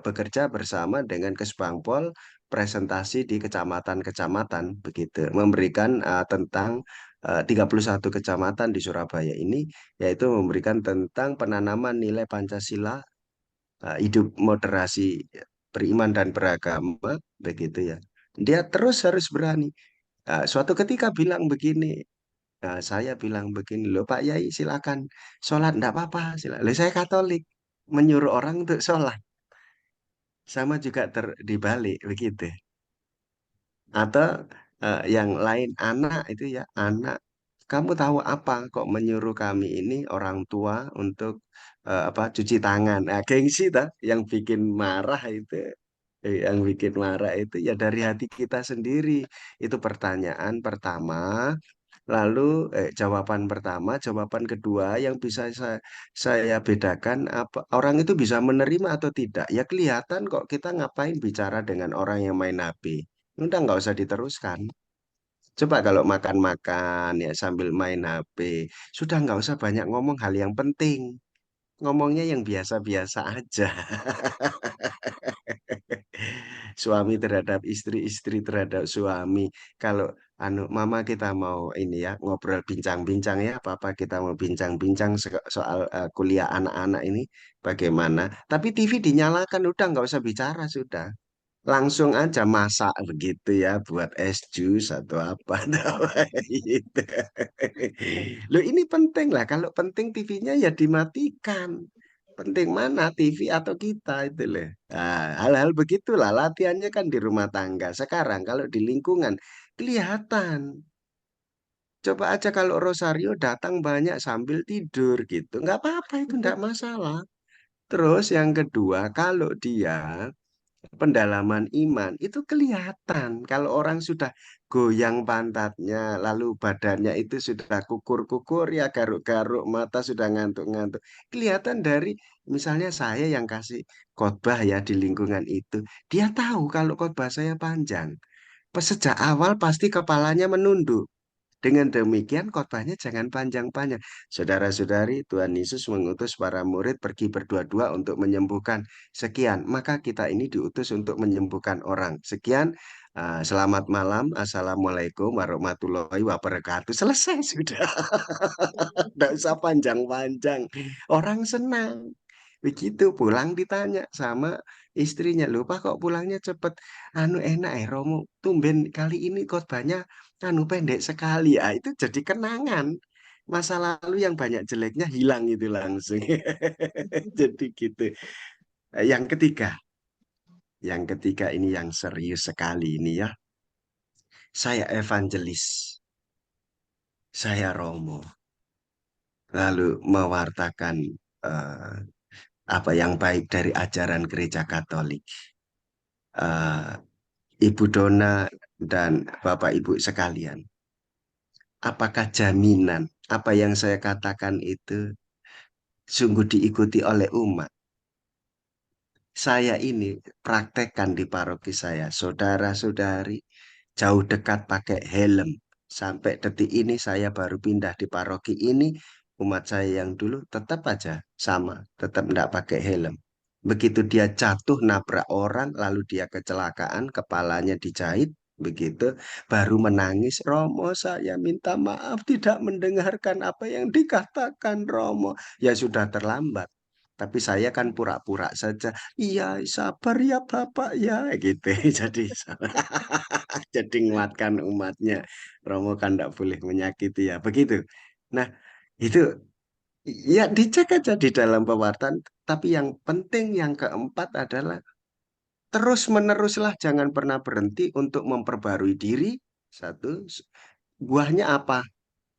bekerja bersama dengan Kesbangpol presentasi di kecamatan-kecamatan begitu, memberikan tentang 31 kecamatan di Surabaya ini, yaitu memberikan tentang penanaman nilai Pancasila, hidup moderasi beriman dan beragama begitu ya. Dia terus harus berani. Suatu ketika bilang begini, saya bilang begini, loh Pak Yai silakan sholat, enggak apa-apa. Loh, saya Katolik, menyuruh orang untuk sholat. Sama juga dibalik begitu. Atau yang lain, anak itu ya, anak. Kamu tahu apa kok menyuruh kami ini orang tua untuk apa cuci tangan? Nah, gengsi tak yang bikin marah itu. Yang bikin marah itu ya dari hati kita sendiri. Itu pertanyaan pertama. Lalu jawaban pertama, jawaban kedua yang bisa saya bedakan apa orang itu bisa menerima atau tidak. Ya kelihatan kok kita ngapain bicara dengan orang yang main HP. Udah nggak usah diteruskan. Coba kalau makan-makan ya sambil main HP, sudah nggak usah banyak ngomong hal yang penting. Ngomongnya yang biasa-biasa aja. Suami terhadap istri, istri terhadap suami. Kalau mama kita mau ini ya ngobrol bincang-bincang ya, papa kita mau bincang-bincang soal kuliah anak-anak ini bagaimana. Tapi TV dinyalakan udah nggak usah bicara sudah. Langsung aja masak begitu ya buat es jus atau apa gitu. Loh ini penting lah. Kalau penting TV-nya ya dimatikan. Penting mana TV atau kita itu loh. Nah, hal-hal begitulah latihannya kan di rumah tangga. Sekarang kalau di lingkungan kelihatan. Coba aja kalau Rosario datang banyak sambil tidur gitu. Nggak apa-apa itu nggak masalah. Terus yang kedua, kalau dia pendalaman iman itu kelihatan kalau orang sudah goyang pantatnya lalu badannya itu sudah kukur-kukur ya garuk-garuk mata sudah ngantuk-ngantuk kelihatan dari misalnya saya yang kasih khotbah ya di lingkungan itu dia tahu kalau khotbah saya panjang. Sejak awal pasti kepalanya menunduk. Dengan demikian khotbahnya jangan panjang-panjang. Saudara-saudari, Tuhan Yesus mengutus para murid pergi berdua-dua untuk menyembuhkan sekian. Maka kita ini diutus untuk menyembuhkan orang. Sekian, selamat malam. Assalamualaikum warahmatullahi wabarakatuh. Selesai sudah. Tidak usah panjang-panjang. Orang senang. Begitu pulang ditanya sama istrinya, lupa kok pulangnya cepet. Anu enak Romo, tumben kali ini khotbahnya anu pendek sekali. Ah, itu jadi kenangan. Masa lalu yang banyak jeleknya hilang itu langsung. Jadi gitu. Yang ketiga ini yang serius sekali ini ya. Saya evangelis, saya Romo. Lalu mewartakan eh, apa yang baik dari ajaran gereja Katolik. eh, Ibu Dona dan Bapak Ibu sekalian, apakah jaminan apa yang saya katakan itu sungguh diikuti oleh umat? Saya ini praktekkan di paroki saya, saudara-saudari, jauh dekat pakai helm. Sampai detik ini saya baru pindah di paroki ini, umat saya yang dulu tetap aja sama, tetap tidak pakai helm. Begitu dia jatuh nabrak orang, lalu dia kecelakaan, kepalanya dijahit, begitu, baru menangis, Romo saya minta maaf tidak mendengarkan apa yang dikatakan Romo. Ya sudah terlambat. Tapi saya kan pura-pura saja. Iya, sabar ya Bapak ya, gitu. Jadi jadi nguatkan umatnya. Romo kan tidak boleh menyakiti ya, begitu. Nah, itu ya dicek aja di dalam pewartaan. Tapi yang penting yang keempat adalah terus-meneruslah, jangan pernah berhenti untuk memperbarui diri. Satu, buahnya apa?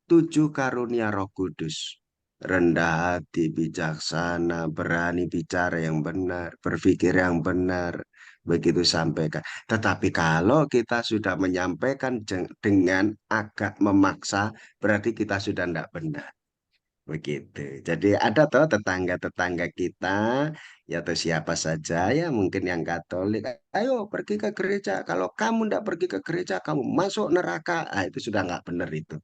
7 karunia Roh Kudus. Rendah hati, bijaksana, berani bicara yang benar, berpikir yang benar, begitu sampaikan. Tetapi kalau kita sudah menyampaikan dengan agak memaksa, berarti kita sudah tidak benar. Begitu. Jadi ada toh tetangga-tetangga kita, ya atau siapa saja ya mungkin yang Katolik, ayo pergi ke gereja. Kalau kamu tidak pergi ke gereja, kamu masuk neraka. Ah, itu sudah nggak benar itu.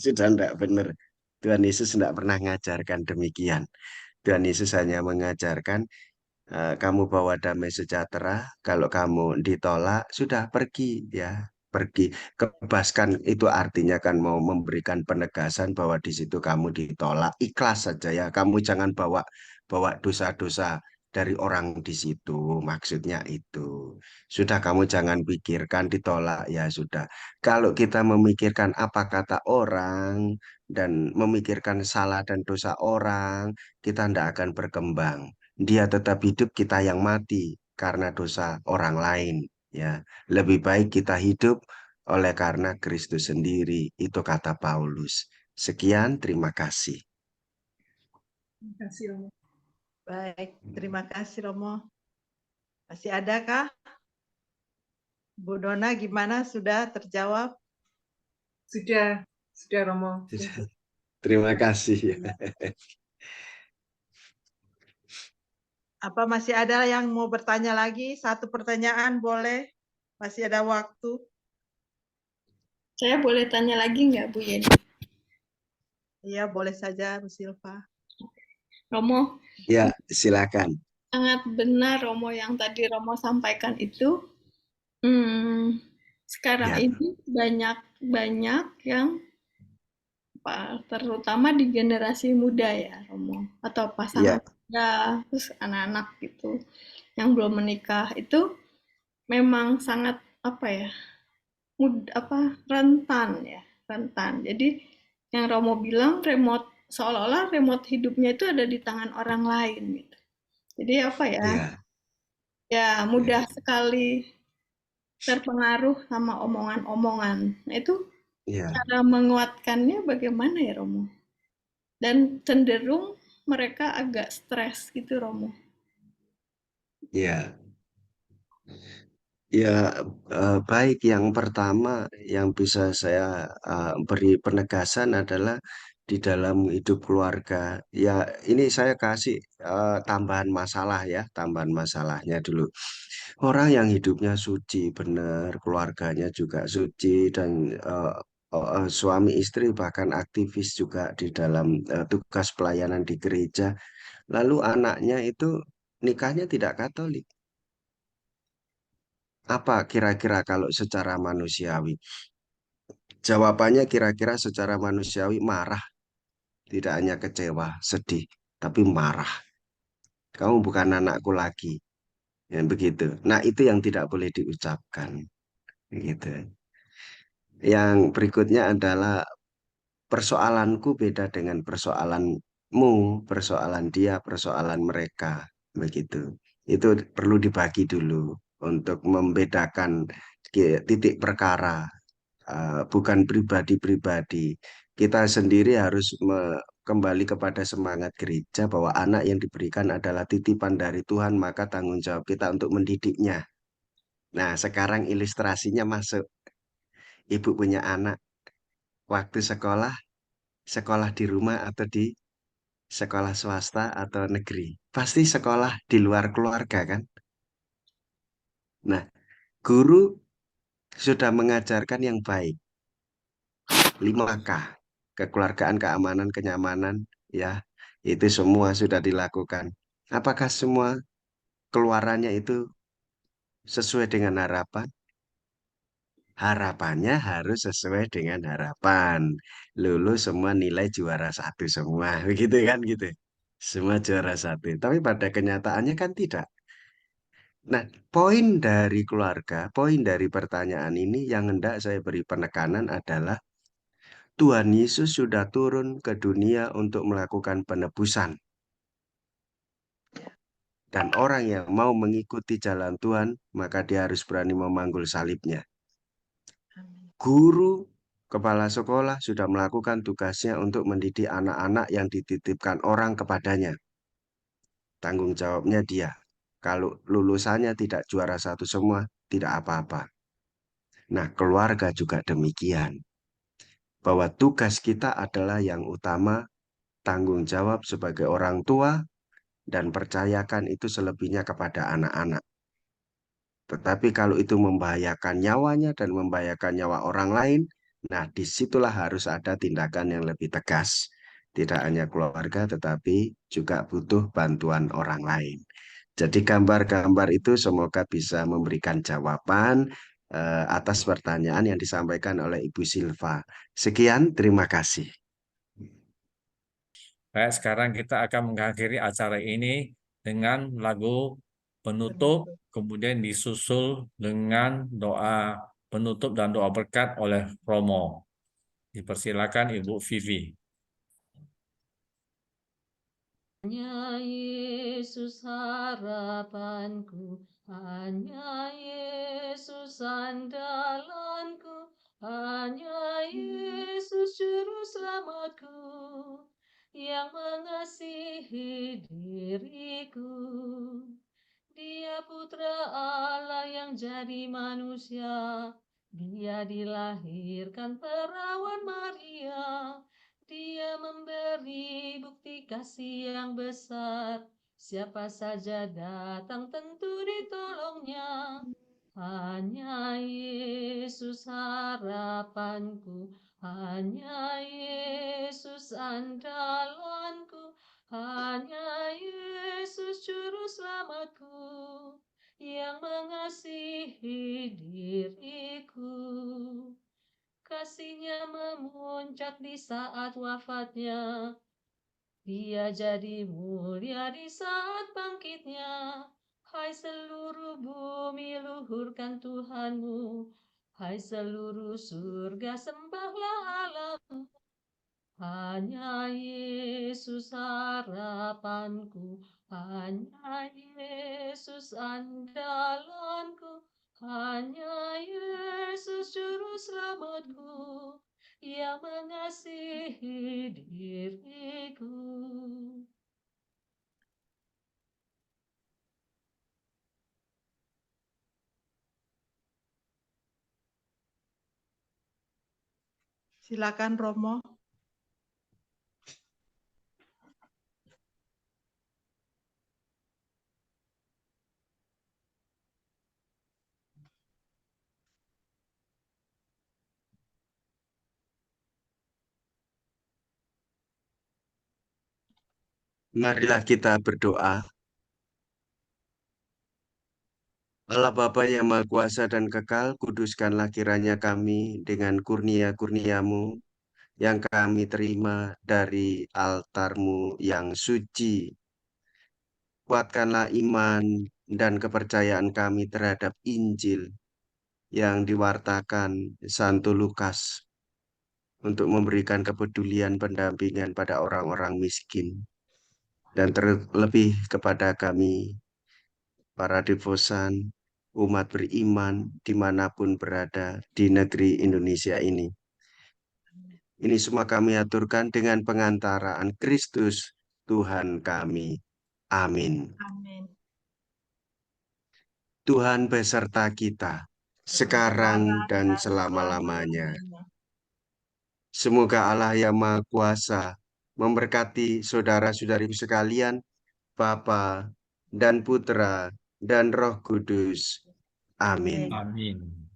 Sudah tidak benar. Tuhan Yesus tidak pernah mengajarkan demikian. Tuhan Yesus hanya mengajarkan kamu bawa damai sejahtera. Kalau kamu ditolak, sudah pergi ya. Pergi. Kebaskan itu artinya kan mau memberikan penegasan bahwa di situ kamu ditolak. Ikhlas saja ya. Kamu jangan bawa bawa dosa-dosa dari orang di situ. Maksudnya itu. Sudah kamu jangan pikirkan ditolak ya sudah. Kalau kita memikirkan apa kata orang dan memikirkan salah dan dosa orang, kita tidak akan berkembang. Dia tetap hidup, kita yang mati karena dosa orang lain. Ya, lebih baik kita hidup oleh karena Kristus sendiri. Itu kata Paulus. Sekian, terima kasih. Terima kasih, Romo. Baik, terima kasih Romo. Masih ada kah? Bu Dona gimana? Sudah terjawab? Sudah Romo. Terima kasih. Apa masih ada yang mau bertanya lagi? Satu pertanyaan boleh? Masih ada waktu. Saya boleh tanya lagi nggak, Bu Yeni? Iya, boleh saja, Bu Silva. Romo, Ya, silakan. sangat benar Romo yang tadi Romo sampaikan itu. Sekarang Ya. ini banyak yang terutama di generasi muda ya Romo, atau pasangan muda, terus anak-anak gitu yang belum menikah itu memang sangat rentan. Jadi yang Romo bilang seolah-olah remote hidupnya itu ada di tangan orang lain gitu. Jadi ya mudah sekali terpengaruh sama omongan-omongan. Nah itu cara menguatkannya bagaimana ya Romo? Dan cenderung mereka agak stres gitu Romo. Ya. Ya, baik. Yang pertama yang bisa saya beri penegasan adalah di dalam hidup keluarga. Ya, ini saya kasih tambahan masalah ya, tambahan masalahnya dulu. Orang yang hidupnya suci, benar, keluarganya juga suci, dan suami istri bahkan aktivis juga di dalam tugas pelayanan di gereja. Lalu anaknya itu nikahnya tidak Katolik. Apa kira-kira kalau secara manusiawi? Jawabannya kira-kira secara manusiawi marah. Tidak hanya kecewa, sedih, tapi marah. Kamu bukan anakku lagi. Ya, begitu. Nah, itu yang tidak boleh diucapkan. Gitu. Yang berikutnya adalah persoalanku beda dengan persoalanmu, persoalan dia, persoalan mereka. Begitu. Itu perlu dibagi dulu untuk membedakan titik perkara. Bukan pribadi-pribadi. Kita sendiri harus kembali kepada semangat gereja bahwa anak yang diberikan adalah titipan dari Tuhan, maka tanggung jawab kita untuk mendidiknya. Nah, sekarang ilustrasinya masuk. Ibu punya anak, waktu sekolah, sekolah di rumah atau di sekolah swasta atau negeri. Pasti sekolah di luar keluarga kan? Nah, guru sudah mengajarkan yang baik. 5K, kekeluargaan, keamanan, kenyamanan, ya, itu semua sudah dilakukan. Apakah semua keluarannya itu sesuai dengan harapan? Harapannya harus sesuai dengan harapan. Lulus semua nilai juara 1 semua, begitu kan gitu. Semua juara 1. Tapi pada kenyataannya kan tidak. Nah, poin dari keluarga, poin dari pertanyaan ini yang hendak saya beri penekanan adalah Tuhan Yesus sudah turun ke dunia untuk melakukan penebusan. Dan orang yang mau mengikuti jalan Tuhan, maka dia harus berani memanggul salibnya. Guru, kepala sekolah sudah melakukan tugasnya untuk mendidik anak-anak yang dititipkan orang kepadanya. Tanggung jawabnya dia. Kalau lulusannya tidak juara satu semua, tidak apa-apa. Nah, keluarga juga demikian. Bahwa tugas kita adalah yang utama, tanggung jawab sebagai orang tua, dan percayakan itu selebihnya kepada anak-anak. Tetapi kalau itu membahayakan nyawanya dan membahayakan nyawa orang lain, nah disitulah harus ada tindakan yang lebih tegas. Tidak hanya keluarga, tetapi juga butuh bantuan orang lain. Jadi gambar-gambar itu semoga bisa memberikan jawaban atas pertanyaan yang disampaikan oleh Ibu Silva. Sekian, terima kasih. Baik, sekarang kita akan mengakhiri acara ini dengan lagu penutup, kemudian disusul dengan doa penutup dan doa berkat oleh Romo. Dipersilakan Ibu Vivi. Hanya Yesus harapanku, hanya Yesus andalanku, hanya Yesus juru selamatku, yang mengasihi diriku. Dia putra Allah yang jadi manusia, dia dilahirkan perawan Maria. Dia memberi bukti kasih yang besar. Siapa saja datang tentu ditolongnya. Hanya Yesus harapanku, hanya Yesus andalanku, hanya Yesus juru selamatku, yang mengasihi diriku. Kasihnya memuncak di saat wafatnya. Dia jadi mulia di saat bangkitnya. Hai seluruh bumi, luhurkan Tuhanmu. Hai seluruh surga, sembahlah Allahmu. Hanya Yesus harapanku, hanya Yesus andalanku, hanya Yesus juru selamatku, yang mengasihi diriku. Silakan Romo. Marilah kita berdoa. Allah Bapa yang Maha Kuasa dan Kekal, kuduskanlah kiranya kami dengan kurnia-kurnia-Mu yang kami terima dari altar-Mu yang suci. Kuatkanlah iman dan kepercayaan kami terhadap Injil yang diwartakan Santo Lukas untuk memberikan kepedulian pendampingan pada orang-orang miskin. Dan terlebih kepada kami, para devosan, umat beriman dimanapun berada di negeri Indonesia ini. Ini semua kami aturkan dengan pengantaraan Kristus Tuhan kami. Amin. Amin. Tuhan beserta kita, sekarang dan selama-lamanya. Semoga Allah yang Maha Kuasa memberkati saudara-saudariku sekalian, Bapa dan Putra dan Roh Kudus. Amin. Amin.